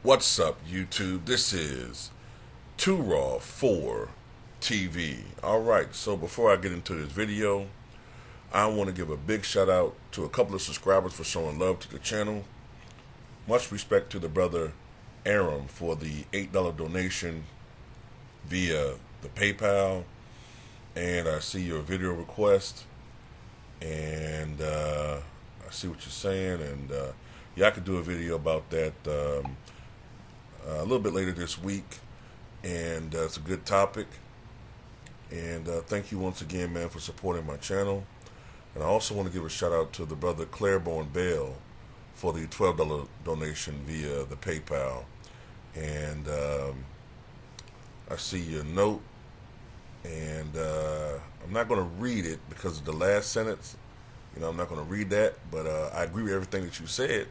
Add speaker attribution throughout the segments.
Speaker 1: What's up, YouTube? This is Too Raw for TV. Alright, so before I get into this video, I want to give a big shout out to a couple of subscribers for showing love to the channel. Much respect to the brother Aram for the $8 donation via the PayPal. And I see your video request. And I see what you're saying. And yeah, I could do a video about that a little bit later this week. And it's a good topic. And thank you once again, man, for supporting my channel. And I also want to give a shout out to the brother Claiborne Bell for the $12 donation via the PayPal. And I see your note, and I'm not going to read it because of the last sentence. You know, I'm not going to read that, but I agree with everything that you said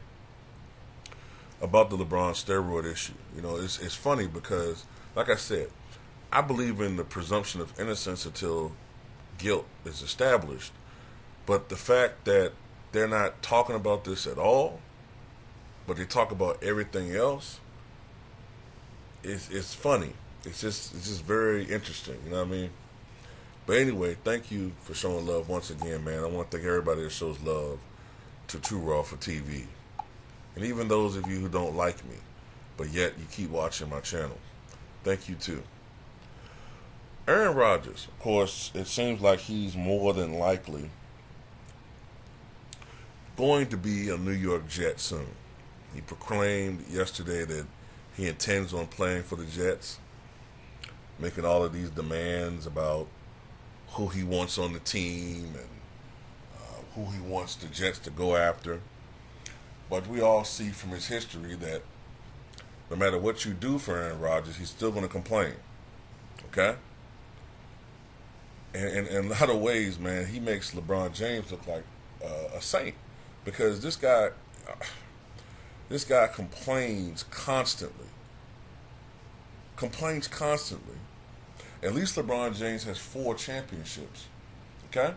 Speaker 1: about the LeBron steroid issue. You know, it's funny because, like I said, I believe in the presumption of innocence until guilt is established. But the fact that they're not talking about this at all, but they talk about everything else, it's funny. It's just very interesting. You know what I mean? But anyway, thank you for showing love once again, man. I want to thank everybody that shows love to Too Raw for TV. And even those of you who don't like me, but yet you keep watching my channel. Thank you too. Aaron Rodgers, of course, it seems like he's more than likely going to be a New York Jet soon. He proclaimed yesterday that he intends on playing for the Jets, making all of these demands about who he wants on the team and who he wants the Jets to go after. But we all see from his history that no matter what you do for Aaron Rodgers, he's still going to complain. Okay? And in a lot of ways, man, he makes LeBron James look like a saint, because this guy complains constantly. At least LeBron James has 4 championships. Okay?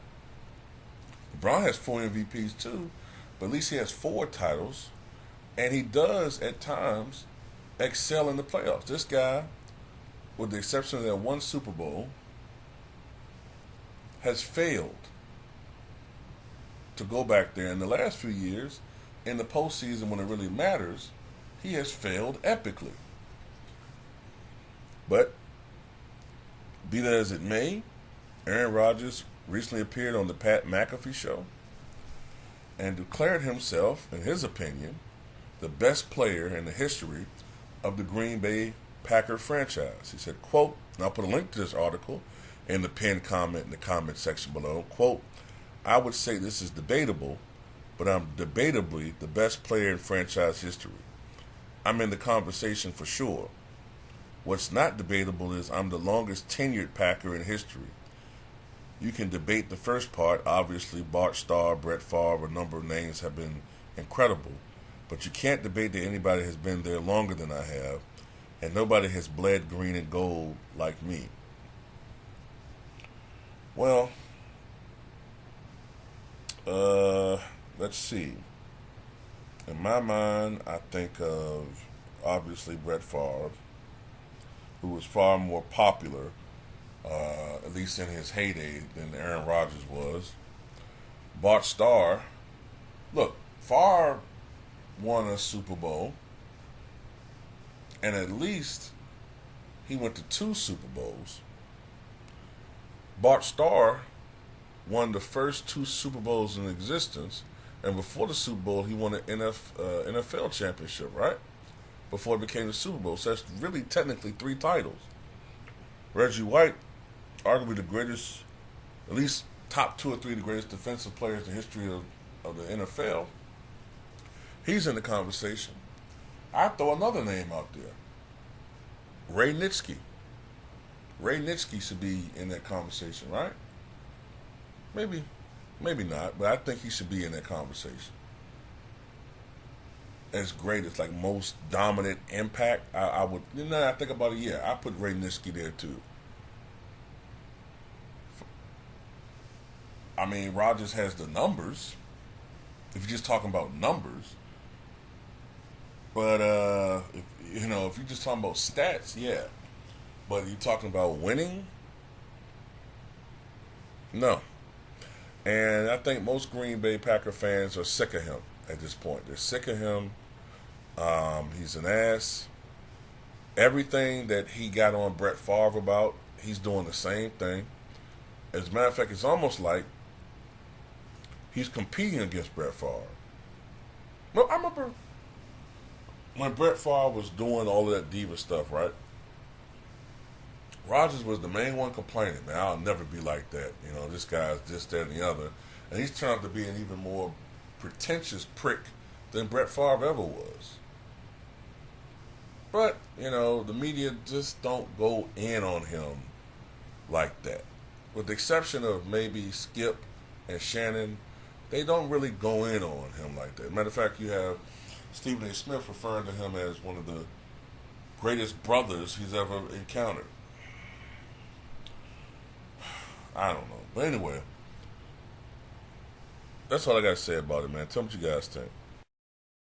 Speaker 1: LeBron has 4 MVPs too, but at least he has 4 titles, and he does at times excel in the playoffs. This guy, with the exception of that one Super Bowl, has failed to go back there. In the last few years, in the postseason when it really matters, he has failed epically. But be that as it may, Aaron Rodgers recently appeared on the Pat McAfee show and declared himself, in his opinion, the best player in the history of the Green Bay Packer franchise. He said, quote, and I'll put a link to this article in the pinned comment in the comment section below, quote, "I would say this is debatable, but I'm debatably the best player in franchise history. I'm in the conversation for sure. What's not debatable is I'm the longest tenured Packer in history. You can debate the first part. Obviously, Bart Starr, Brett Favre, a number of names have been incredible, but you can't debate that anybody has been there longer than I have, and nobody has bled green and gold like me." Well, let's see. In my mind, I think of, obviously, Brett Favre, who was far more popular, at least in his heyday, than Aaron Rodgers was. Bart Starr, look, Favre won a Super Bowl, and at least he went to 2 Super Bowls. Bart Starr won the first 2 Super Bowls in existence, and before the Super Bowl, he won an NFL championship, right? Before it became the Super Bowl. So that's really technically 3 titles. Reggie White, arguably the greatest, at least top 2 or 3 of the greatest defensive players in the history of the NFL, he's in the conversation. I throw another name out there. Ray Nitschke. Ray Nitschke should be in that conversation, right? Maybe not, but I think he should be in that conversation. As great as, like, most dominant impact, I would, I think about it, yeah, I put Ray Nitschke there too. I mean, Rodgers has the numbers, if you're just talking about numbers. But You know, if you're just talking about stats, yeah. But you talking about winning? No. And I think most Green Bay Packer fans are sick of him at this point. They're sick of him. He's an ass. Everything that he got on Brett Favre about, he's doing the same thing. As a matter of fact, it's almost like he's competing against Brett Favre. No, I remember when Brett Favre was doing all of that diva stuff, right? Rodgers was the main one complaining, man, I'll never be like that. You know, this guy's this, that, and the other. And he's turned out to be an even more pretentious prick than Brett Favre ever was. But, you know, the media just don't go in on him like that. With the exception of maybe Skip and Shannon, they don't really go in on him like that. Matter of fact, you have Stephen A. Smith referring to him as one of the greatest brothers he's ever encountered. I don't know. But anyway, that's all I got to say about it, man. Tell me what you guys think.